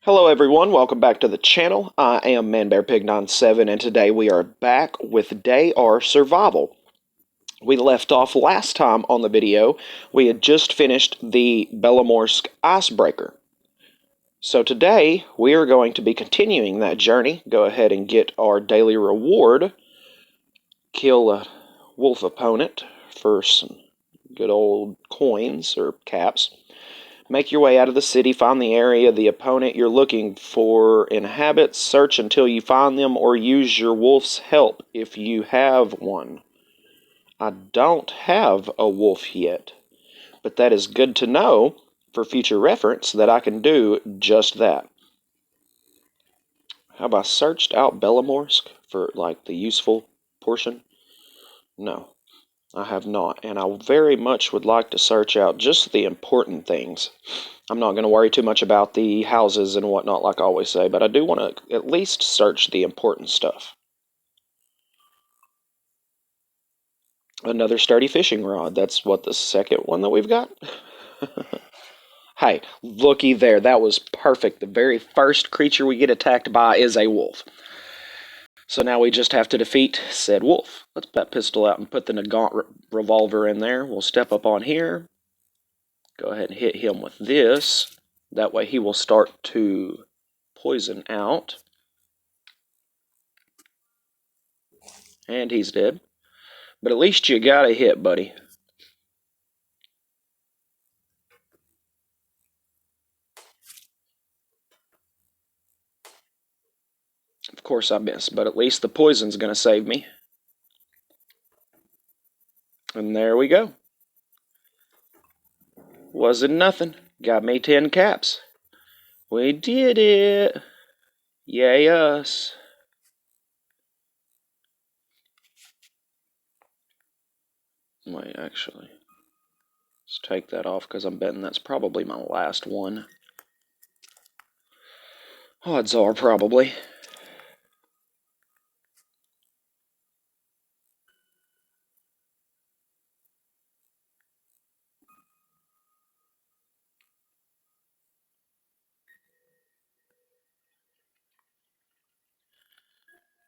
Hello everyone, welcome back to the channel. I am ManBearPig97 and today we are back with Day R Survival. We left off last time on the video. We had just finished the Belomorsk Icebreaker. So today we are going to be continuing that journey. Go ahead and get our daily reward. Kill a wolf opponent for some good old coins or caps. Make your way out of the city, find the area the opponent you're looking for inhabits, search until you find them, or use your wolf's help if you have one. I don't have a wolf yet, but that is good to know for future reference that I can do just that. Have I searched out Belomorsk for, like, the useful portion? No, I have not, and I very much would like to search out just the important things. I'm not going to worry too much about the houses and whatnot, like I always say, but I do want to at least search the important stuff. Another sturdy fishing rod. That's what, the second one that we've got? Hey, looky there. That was perfect. The very first creature we get attacked by is a wolf. So now we just have to defeat said wolf. Let's put that pistol out and put the Nagant revolver in there. We'll step up on here. Go ahead and hit him with this. That way he will start to poison out. And he's dead. But at least you got a hit, buddy. Of course I missed, but at least the poison's going to save me. And there we go. Wasn't nothing. Got me 10 caps. We did it. Yay us. Wait, actually, let's take that off because I'm betting that's probably my last one. Odds are probably.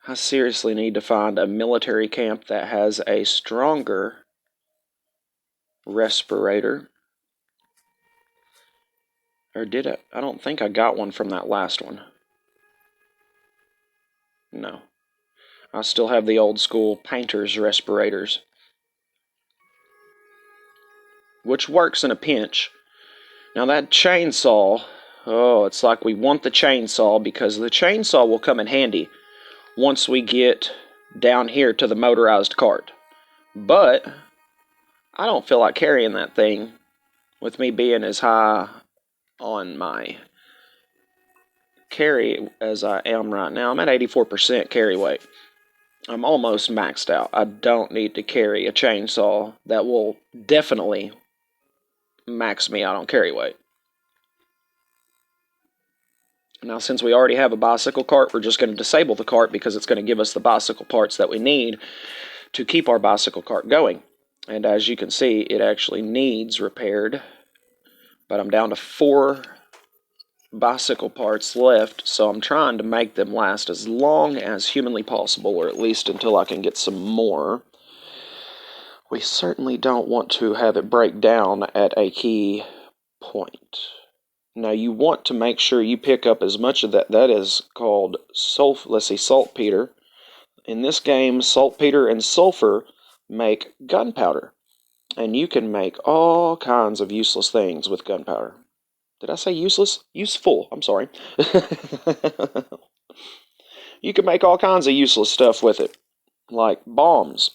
I seriously need to find a military camp that has a stronger respirator. Or did it? I don't think I got one from that last one. No. I still have the old school painter's respirators, which works in a pinch. Now that chainsaw, oh, it's like we want the chainsaw because the chainsaw will come in handy once we get down here to the motorized cart. But I don't feel like carrying that thing with me being as high on my carry as I am right now. I'm at 84% carry weight. I'm almost maxed out. I don't need to carry a chainsaw that will definitely max me out on carry weight. Now, since we already have a bicycle cart, we're just going to disable the cart because it's going to give us the bicycle parts that we need to keep our bicycle cart going. And as you can see, it actually needs repaired. But I'm down to 4 bicycle parts left, so I'm trying to make them last as long as humanly possible, or at least until I can get some more. We certainly don't want to have it break down at a key point. Now you want to make sure you pick up as much of that. That is called saltpeter. In this game, saltpeter and sulfur make gunpowder. And you can make all kinds of useless things with gunpowder. Did I say useless? Useful, I'm sorry. You can make all kinds of useless stuff with it. Like bombs.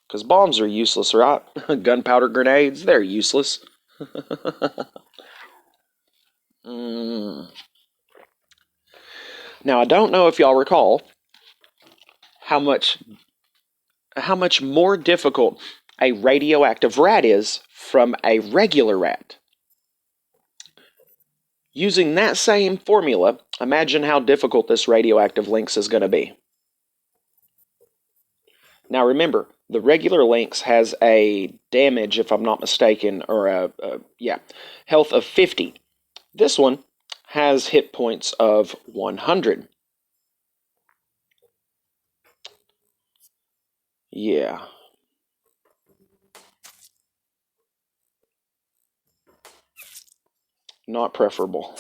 Because bombs are useless, right? Gunpowder grenades, they're useless. Now, I don't know if y'all recall how much more difficult a radioactive rat is from a regular rat. Using that same formula, imagine how difficult this radioactive lynx is going to be. Now remember, the regular lynx has a damage, if I'm not mistaken, or health of 50. This one has hit points of 100. Yeah. Not preferable.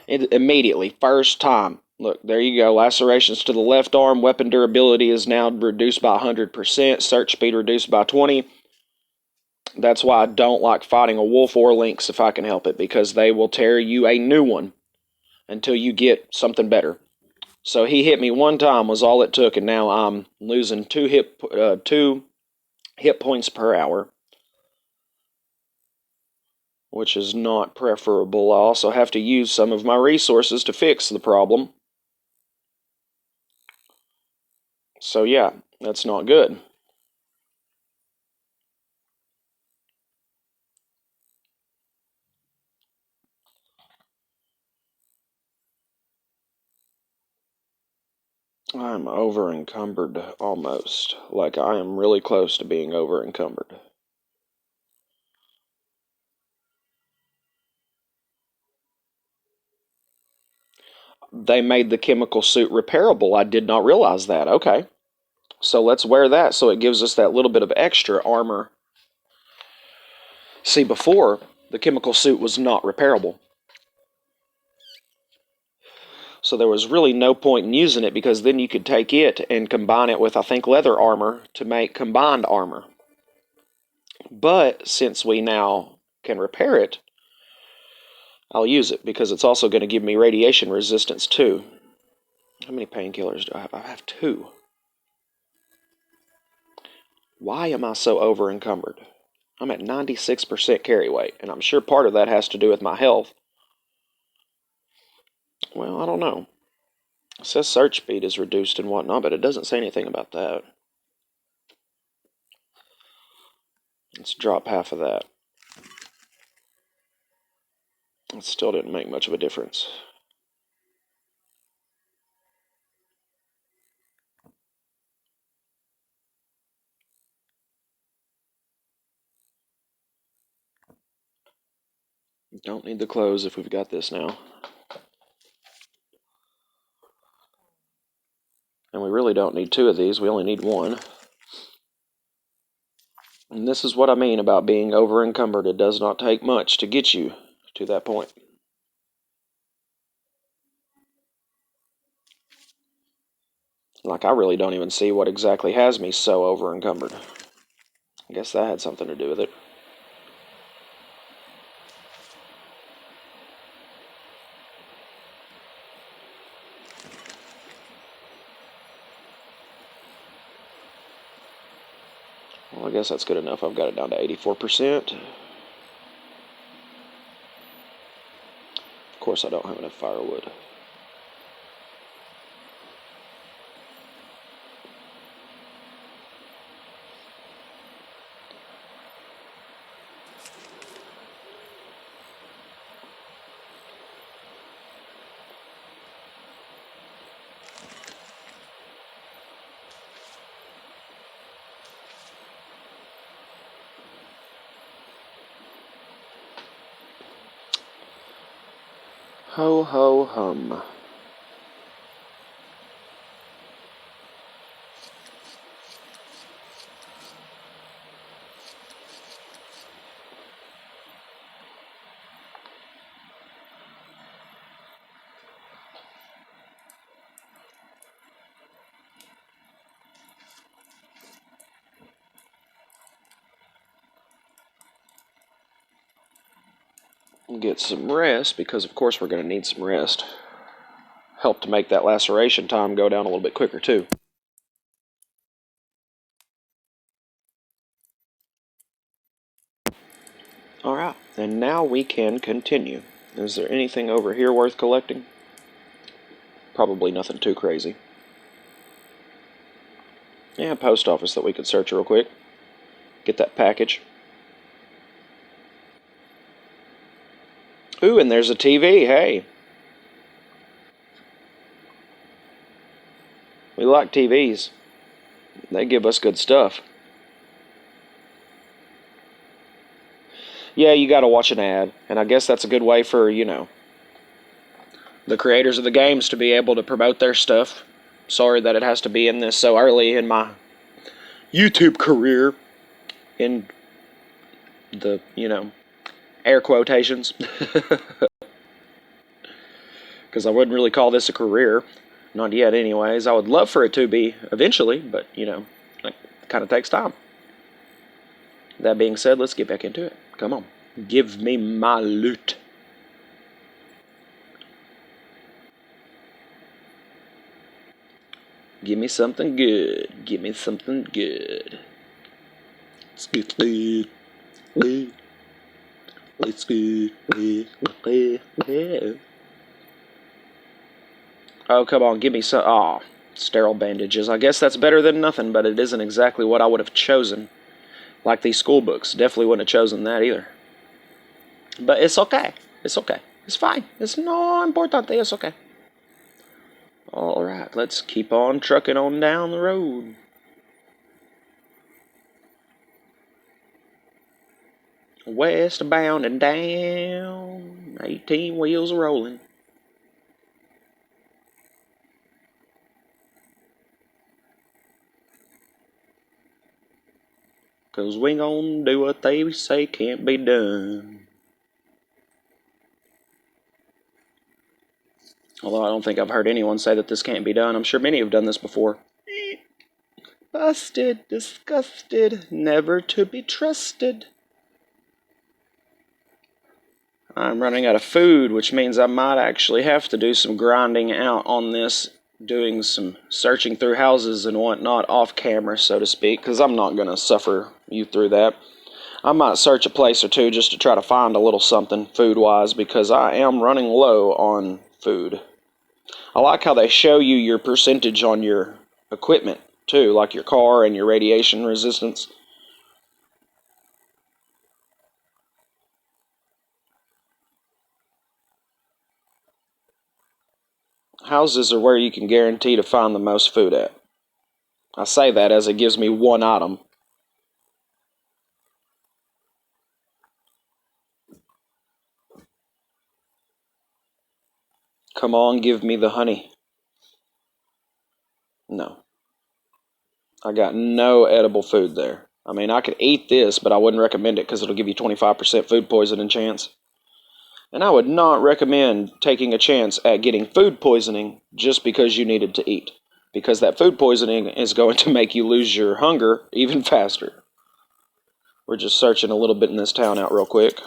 Immediately, first time. Look, there you go. Lacerations to the left arm. Weapon durability is now reduced by 100%. Search speed reduced by 20. That's why I don't like fighting a wolf or lynx if I can help it, because they will tear you a new one until you get something better. So he hit me one time was all it took, and now I'm losing two hit points per hour, which is not preferable. I also have to use some of my resources to fix the problem. So yeah, that's not good. I'm over encumbered almost. Like I am really close to being over encumbered. They made the chemical suit repairable. I did not realize that. Okay. So let's wear that so it gives us that little bit of extra armor. See, before, the chemical suit was not repairable. So there was really no point in using it, because then you could take it and combine it with, I think, leather armor to make combined armor. But since we now can repair it, I'll use it, because it's also going to give me radiation resistance too. How many painkillers do I have? I have 2. Why am I so over encumbered? I'm at 96% carry weight, and I'm sure part of that has to do with my health. Well, I don't know. It says search speed is reduced and whatnot, but it doesn't say anything about that. Let's drop half of that. It still didn't make much of a difference. Don't need the clothes if we've got this now. And we really don't need 2 of these, we only need 1. And this is what I mean about being over encumbered. It does not take much to get you to that point. Like, I really don't even see what exactly has me so over encumbered. I guess that had something to do with it. Well, I guess that's good enough. I've got it down to 84%. Of course, I don't have enough firewood. Ho, ho, hum. Get some rest, because of course we're going to need some rest. Help to make that laceration time go down a little bit quicker too. Alright, and now we can continue. Is there anything over here worth collecting? Probably nothing too crazy. Yeah, post office that we could search real quick. Get that package. Ooh, and there's a TV, hey. We like TVs. They give us good stuff. Yeah, you got to watch an ad, and I guess that's a good way for the creators of the games to be able to promote their stuff. Sorry that it has to be in this so early in my YouTube career, in the air quotations, because I wouldn't really call this a career, not yet. Anyways, I would love for it to be eventually, but it kind of takes time. That being said, let's get back into it. Come on. Give me my loot. Give me something good. Give me something good. It's good. It's good. Oh, come on. Give me some. Aw. Sterile bandages. I guess that's better than nothing, but it isn't exactly what I would have chosen. Like these school books. Definitely wouldn't have chosen that either. But it's okay. It's okay. It's fine. It's no importante. It's okay. Alright, let's keep on trucking on down the road. Westbound and down. 18 wheels rolling. Cause we gon' do what they say can't be done. Although I don't think I've heard anyone say that this can't be done. I'm sure many have done this before. Busted, disgusted, never to be trusted. I'm running out of food, which means I might actually have to do some grinding out on this, doing some searching through houses and whatnot off camera, so to speak, because I'm not going to suffer you through that. I might search a place or two just to try to find a little something food-wise, because I am running low on food. I like how they show you your percentage on your equipment, too, like your car and your radiation resistance. Houses are where you can guarantee to find the most food at. I say that as it gives me one item. Come on, give me the honey. No. I got no edible food there. I mean, I could eat this, but I wouldn't recommend it because it'll give you 25% food poisoning chance. And I would not recommend taking a chance at getting food poisoning just because you needed to eat. Because that food poisoning is going to make you lose your hunger even faster. We're just searching a little bit in this town out real quick.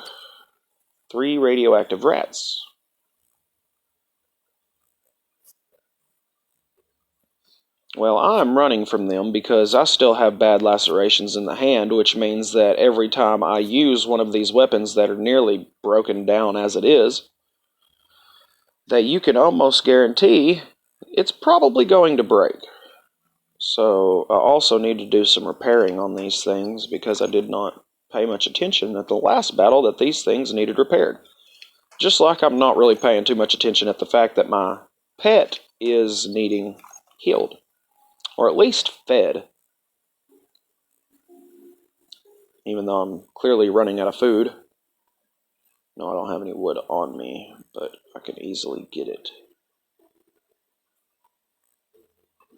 3 radioactive rats. Well, I'm running from them because I still have bad lacerations in the hand, which means that every time I use one of these weapons that are nearly broken down as it is, that you can almost guarantee it's probably going to break. So I also need to do some repairing on these things because I did not pay much attention at the last battle that these things needed repaired. Just like I'm not really paying too much attention at the fact that my pet is needing healed. Or at least fed. Even though I'm clearly running out of food. No, I don't have any wood on me, but I can easily get it.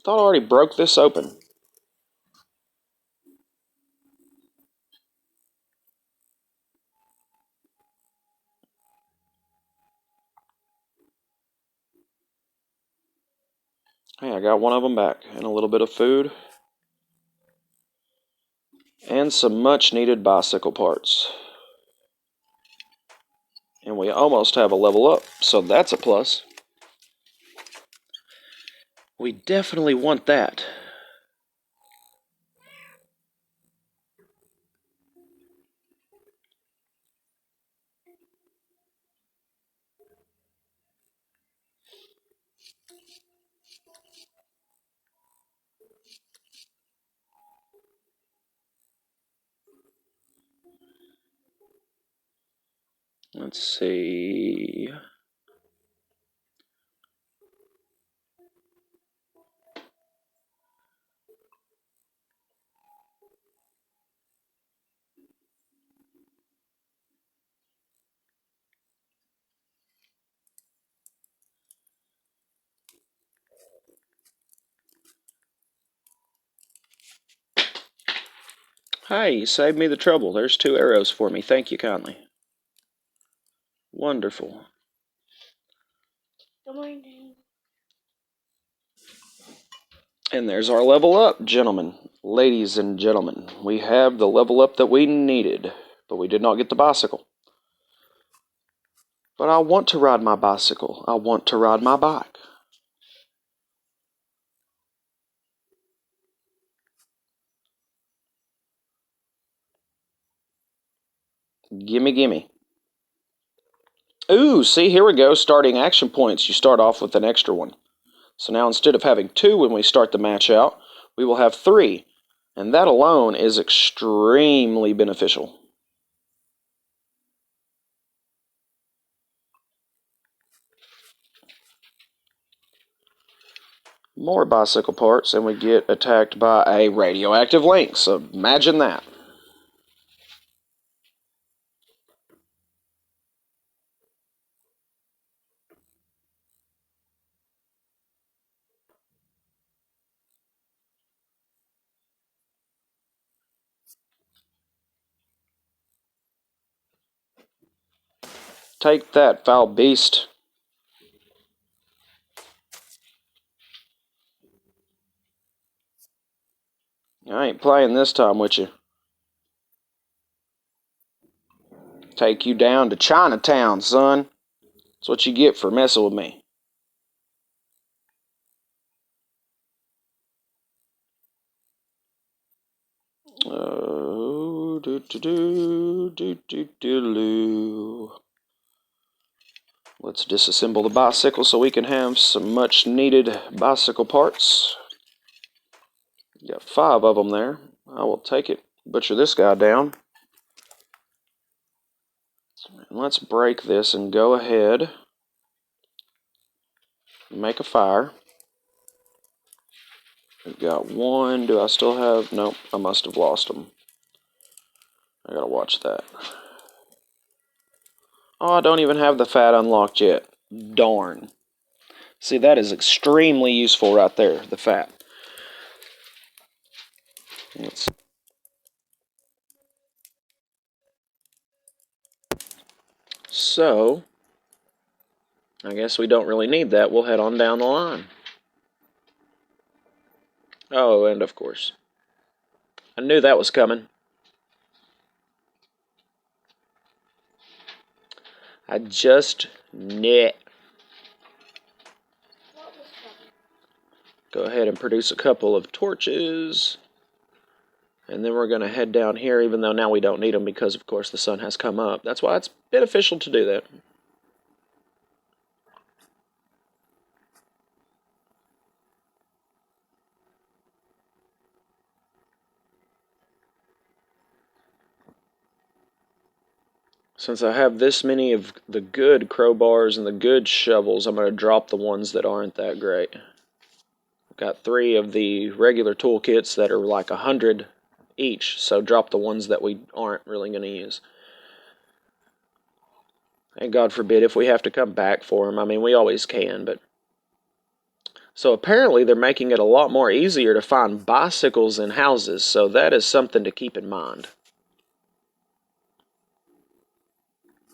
Thought I already broke this open. Hey, I got one of them back, and a little bit of food. And some much needed bicycle parts. And we almost have a level up, so that's a plus. We definitely want that. Let's see. Hey, you saved me the trouble. There's 2 arrows for me. Thank you kindly. Wonderful. Good morning. And there's our level up, gentlemen. Ladies and gentlemen, we have the level up that we needed, but we did not get the bicycle. But I want to ride my bicycle. I want to ride my bike. Gimme, gimme. Ooh, see, here we go. Starting action points. You start off with an extra one. So now instead of having 2 when we start the match out, we will have 3. And that alone is extremely beneficial. More bicycle parts, and we get attacked by a radioactive lynx. So imagine that. Take that, foul beast. I ain't playing this time with you. Take you down to Chinatown, son. That's what you get for messing with me. Let's disassemble the bicycle so we can have some much needed bicycle parts. Got 5 of them there. I will take it, butcher this guy down. And let's break this and go ahead and make a fire. We've got 1. Do I still have? Nope, I must have lost them. I gotta watch that. Oh, I don't even have the fat unlocked yet. Darn. See, that is extremely useful right there, the fat. So, I guess we don't really need that. We'll head on down the line. Oh, and of course, I knew that was coming. I just knew it. Go ahead and produce a couple of torches. And then we're going to head down here, even though now we don't need them because, of course, the sun has come up. That's why it's beneficial to do that. Since I have this many of the good crowbars and the good shovels, I'm going to drop the ones that aren't that great. I've got 3 of the regular toolkits that are like 100 each, so drop the ones that we aren't really going to use. And God forbid if we have to come back for them. I mean, we always can, but... So apparently they're making it a lot more easier to find bicycles in houses, so that is something to keep in mind.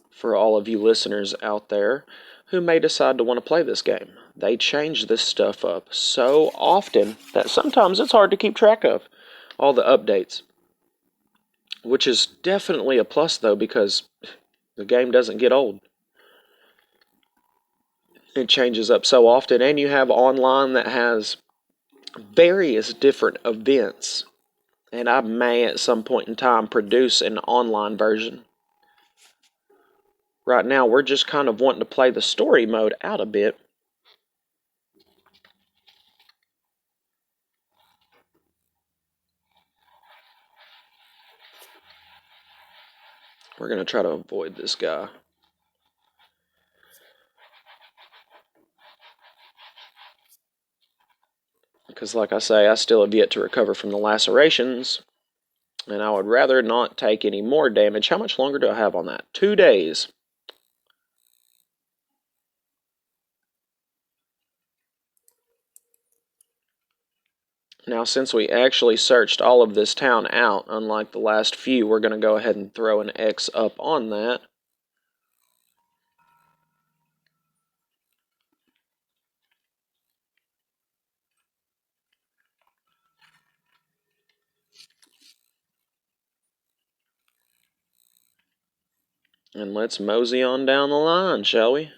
For all of you listeners out there who may decide to want to play this game. They change this stuff up so often that sometimes it's hard to keep track of all the updates. Which is definitely a plus, though, because the game doesn't get old. It changes up so often, and you have online that has various different events. And I may, at some point in time, produce an online version. Right now, we're just kind of wanting to play the story mode out a bit. We're going to try to avoid this guy. Because, like I say, I still have yet to recover from the lacerations. And I would rather not take any more damage. How much longer do I have on that? 2 days. Now, since we actually searched all of this town out, unlike the last few, we're going to go ahead and throw an X up on that. And let's mosey on down the line, shall we?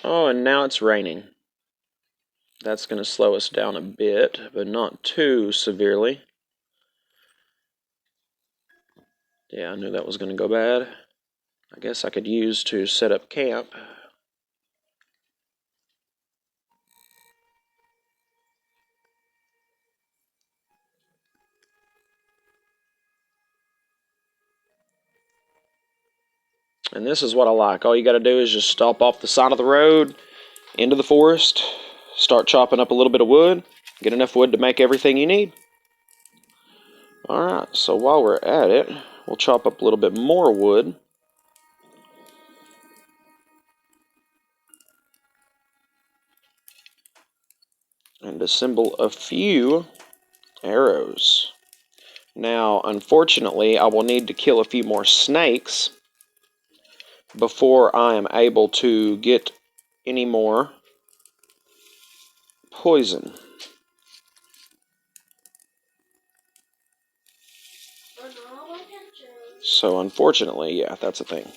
Oh, and now it's raining. That's going to slow us down a bit, but not too severely. Yeah, I knew that was going to go bad. I guess I could use to set up camp. And this is what I like. All you got to do is just stop off the side of the road, into the forest, start chopping up a little bit of wood, get enough wood to make everything you need. Alright, so while we're at it, we'll chop up a little bit more wood. And assemble a few arrows. Now, unfortunately, I will need to kill a few more snakes before I am able to get any more poison. So, unfortunately, yeah, that's a thing.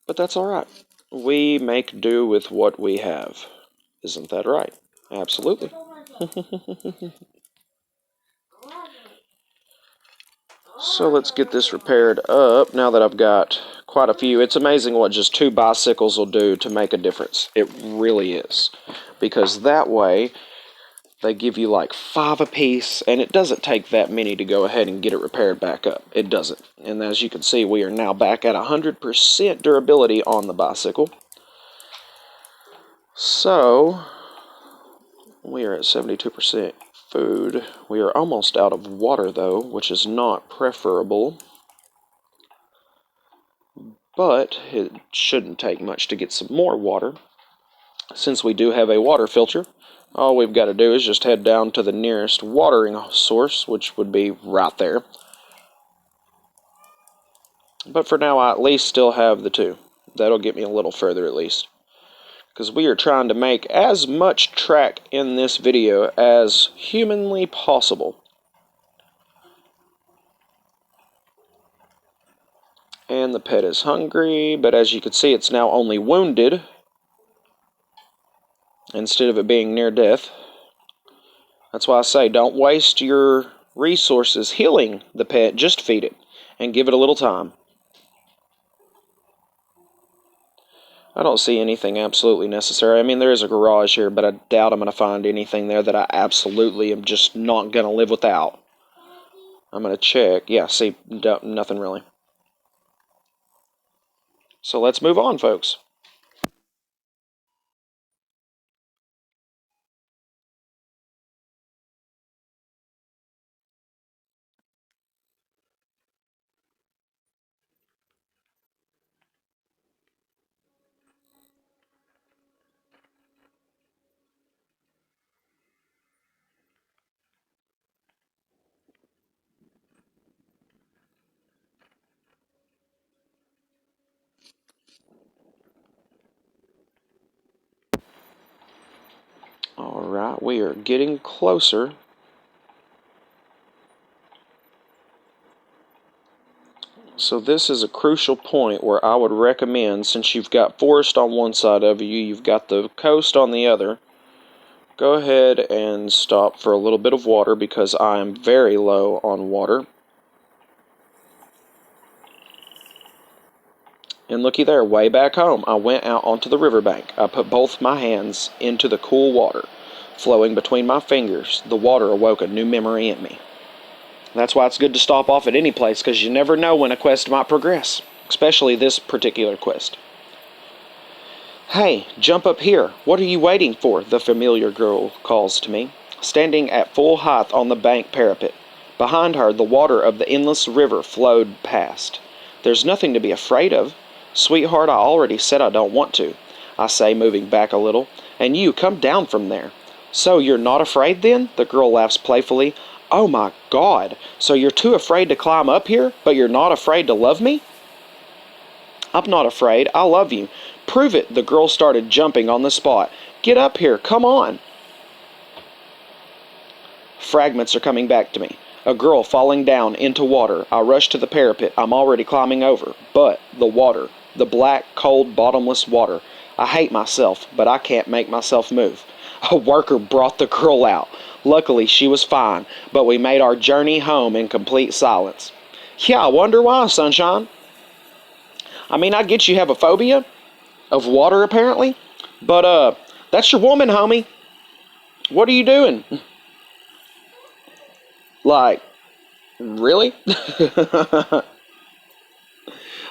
But that's alright. We make do with what we have. Isn't that right? Absolutely. So let's get this repaired up now that I've got quite a few. It's amazing what just 2 bicycles will do to make a difference. It really is. Because that way, they give you like 5 apiece, and it doesn't take that many to go ahead and get it repaired back up. It doesn't. And as you can see, we are now back at 100% durability on the bicycle. So, we are at 72% food. We are almost out of water, though, which is not preferable. But it shouldn't take much to get some more water. Since we do have a water filter, all we've got to do is just head down to the nearest watering source, which would be right there. But for now, I at least still have the 2. That'll get me a little further at least. Because we are trying to make as much track in this video as humanly possible. And the pet is hungry, but as you can see, it's now only wounded instead of it being near death. That's why I say don't waste your resources healing the pet. Just feed it and give it a little time. I don't see anything absolutely necessary. I mean, there is a garage here, but I doubt I'm going to find anything there that I absolutely am just not going to live without. I'm going to check. Yeah, see, nothing really. So let's move on, folks. Alright, we are getting closer. So this is a crucial point where I would recommend, since you've got forest on one side of you, you've got the coast on the other, go ahead and stop for a little bit of water because I am very low on water. And looky there, way back home, I went out onto the riverbank. I put both my hands into the cool water, flowing between my fingers. The water awoke a new memory in me. That's why it's good to stop off at any place, because you never know when a quest might progress, especially this particular quest. "Hey, jump up here. What are you waiting for?" the familiar girl calls to me, standing at full height on the bank parapet. Behind her, the water of the endless river flowed past. "There's nothing to be afraid of." "Sweetheart, I already said I don't want to," I say, moving back a little. "And you, come down from there." "So you're not afraid then?" The girl laughs playfully. "Oh my God, so you're too afraid to climb up here, but you're not afraid to love me?" "I'm not afraid. I love you." "Prove it." The girl started jumping on the spot. "Get up here. Come on." Fragments are coming back to me. A girl falling down into water. I rush to the parapet I'm already climbing over. But the water. The black, cold, bottomless water. I hate myself, but I can't make myself move. A worker brought the girl out. Luckily, she was fine, but we made our journey home in complete silence. "Yeah, I wonder why, sunshine." "I mean, I get you have a phobia of water, apparently. But, that's your woman, homie. What are you doing?" Like, really?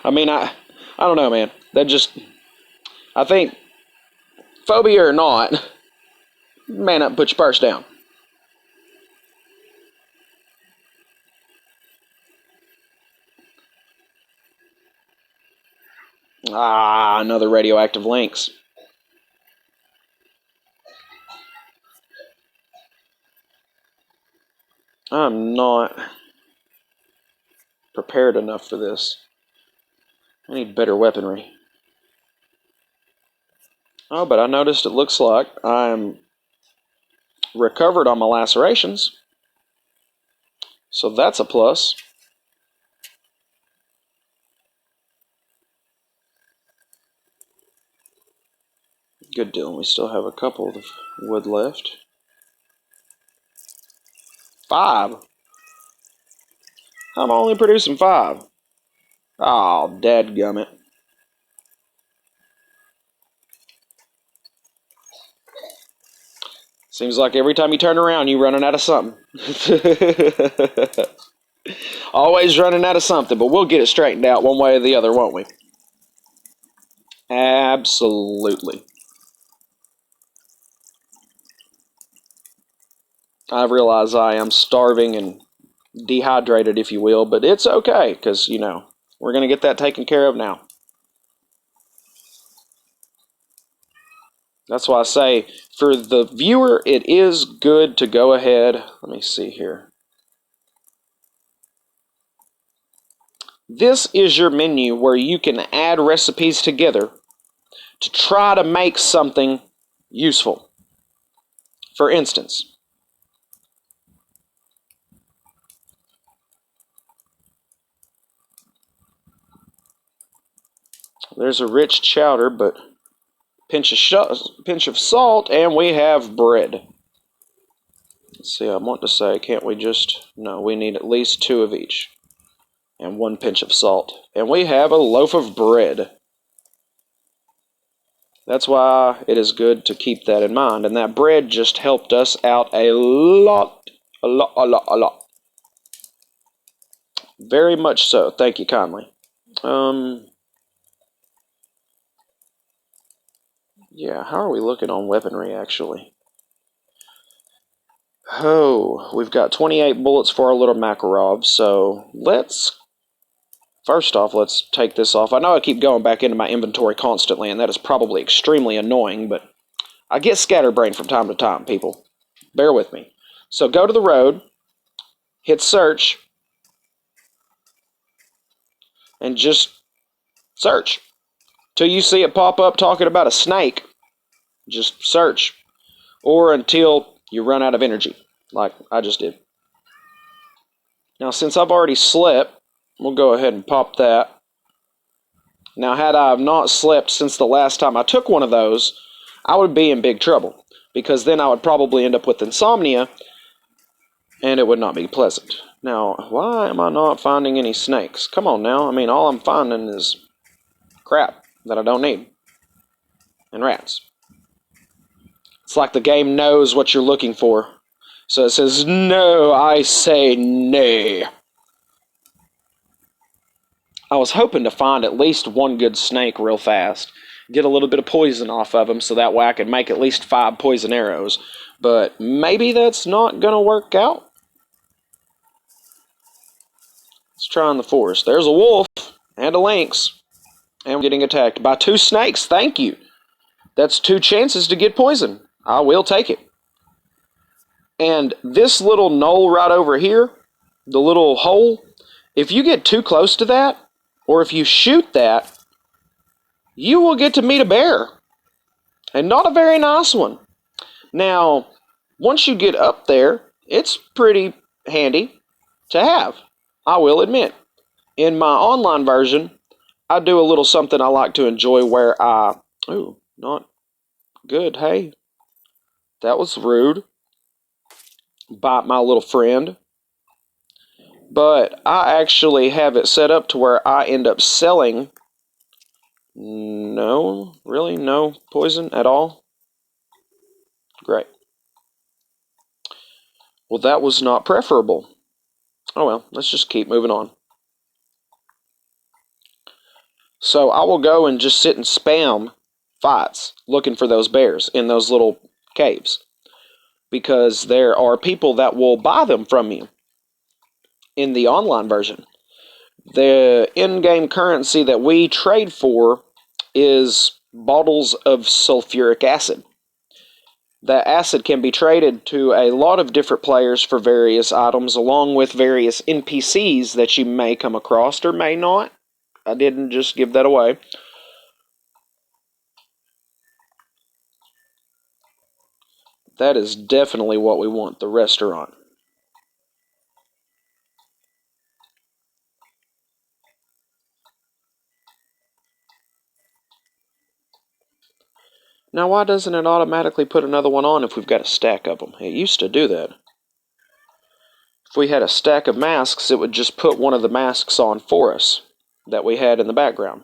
I mean, I don't know, man. I think, phobia or not, man up, put your purse down. Ah, another radioactive links. I'm not prepared enough for this. I need better weaponry. Oh, but I noticed it looks like I'm recovered on my lacerations. So that's a plus. Good deal. We still have a couple of wood left. 5. I'm only producing 5. Oh, dadgummit. Seems like every time you turn around, you're running out of something. Always running out of something, but we'll get it straightened out one way or the other, won't we? Absolutely. I realize I am starving and dehydrated, if you will, but it's okay, because, we're going to get that taken care of now. That's why I say, for the viewer, it is good to go ahead. Let me see here. This is your menu where you can add recipes together to try to make something useful. For instance, there's a rich chowder, but pinch of salt, and we have bread. Let's see, I want to say, can't we just... No, we need at least 2 of each. And 1 pinch of salt. And we have a loaf of bread. That's why it is good to keep that in mind. And that bread just helped us out a lot. A lot. Very much so. Thank you kindly. Yeah, how are we looking on weaponry, actually? Oh, we've got 28 bullets for our little Makarov, so first off, let's take this off. I know I keep going back into my inventory constantly, and that is probably extremely annoying, but I get scatterbrained from time to time, people. Bear with me. So go to the road, hit search, and just search. Till you see it pop up talking about a snake, just search. Or until you run out of energy, like I just did. Now, since I've already slept, we'll go ahead and pop that. Now, had I not slept since the last time I took one of those, I would be in big trouble, because then I would probably end up with insomnia, and it would not be pleasant. Now, why am I not finding any snakes? Come on now. I mean, all I'm finding is crap that I don't need. And rats. It's like the game knows what you're looking for, So it says, no, I say nay. I was hoping to find at least one good snake real fast. Get a little bit of poison off of them so that way I could make at least 5 poison arrows. But maybe that's not going to work out. Let's try in the forest. There's a wolf and a lynx. And we're getting attacked by 2 snakes. Thank you. That's 2 chances to get poison. I will take it. And this little knoll right over here, the little hole, if you get too close to that, or if you shoot that, you will get to meet a bear. And not a very nice one. Now, once you get up there, it's pretty handy to have, I will admit. In my online version, I do a little something I like to enjoy where I... Ooh, not good. Hey, that was rude. Bite my little friend. But I actually have it set up to where I end up selling... No, really? No poison at all? Great. Well, that was not preferable. Oh well, let's just keep moving on. So I will go and just sit and spam fights looking for those bears in those little caves. Because there are people that will buy them from you in the online version. The in-game currency that we trade for is bottles of sulfuric acid. That acid can be traded to a lot of different players for various items, along with various NPCs that you may come across or may not. I didn't just give that away. That is definitely what we want, the restaurant. Now, why doesn't it automatically put another one on if we've got a stack of them? It used to do that. If we had a stack of masks, it would just put one of the masks on for us that we had in the background.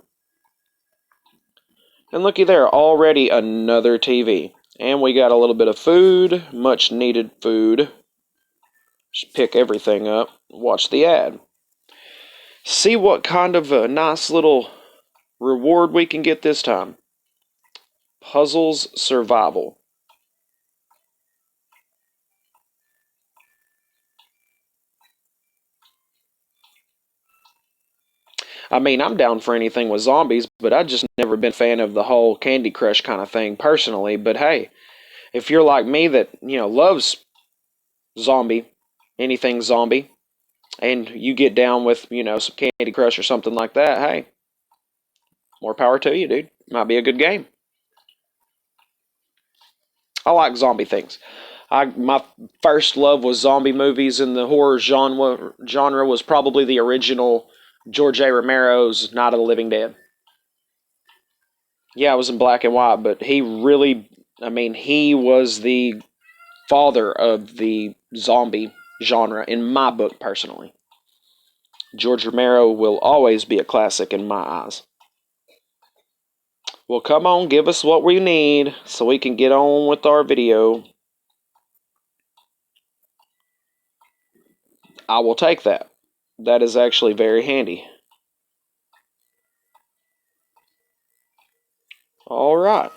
And looky there, already another TV. And we got a little bit of food, much needed food. Just pick everything up, watch the ad. See what kind of a nice little reward we can get this time. Puzzles Survival. I mean, I'm down for anything with zombies, but I've just never been a fan of the whole Candy Crush kind of thing personally. But hey, if you're like me that, loves anything zombie, and you get down with, some Candy Crush or something like that, hey, more power to you, dude. Might be a good game. I like zombie things. My first love was zombie movies in the horror genre was probably the original George A. Romero's Night of the Living Dead. Yeah, it was in black and white, but he was the father of the zombie genre in my book, personally. George Romero will always be a classic in my eyes. Well, come on, give us what we need so we can get on with our video. I will take that. That is actually very handy. All right.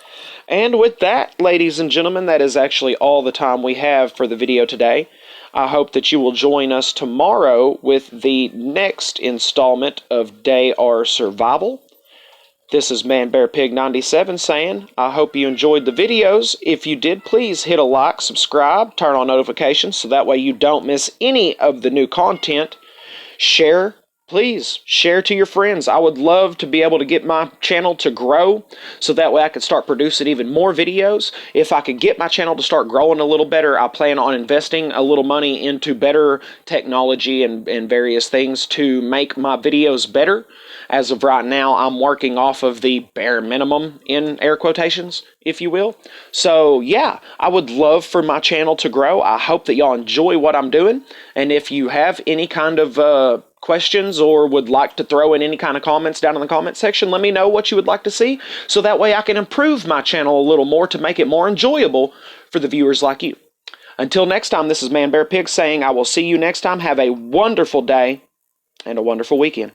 And with that, ladies and gentlemen, that is actually all the time we have for the video today. I hope that you will join us tomorrow with the next installment of Day R Survival. This is ManBearPig97 saying, I hope you enjoyed the videos. If you did, please hit a like, subscribe, turn on notifications so that way you don't miss any of the new content. Share. Please share to your friends. I would love to be able to get my channel to grow so that way I could start producing even more videos. If I could get my channel to start growing a little better, I plan on investing a little money into better technology and various things to make my videos better. As of right now, I'm working off of the bare minimum in air quotations, if you will. So yeah, I would love for my channel to grow. I hope that y'all enjoy what I'm doing. And if you have any kind of questions or would like to throw in any kind of comments down in the comment section, let me know what you would like to see so that way I can improve my channel a little more to make it more enjoyable for the viewers like you. Until next time, this is Man Bear Pig saying I will see you next time. Have a wonderful day and a wonderful weekend.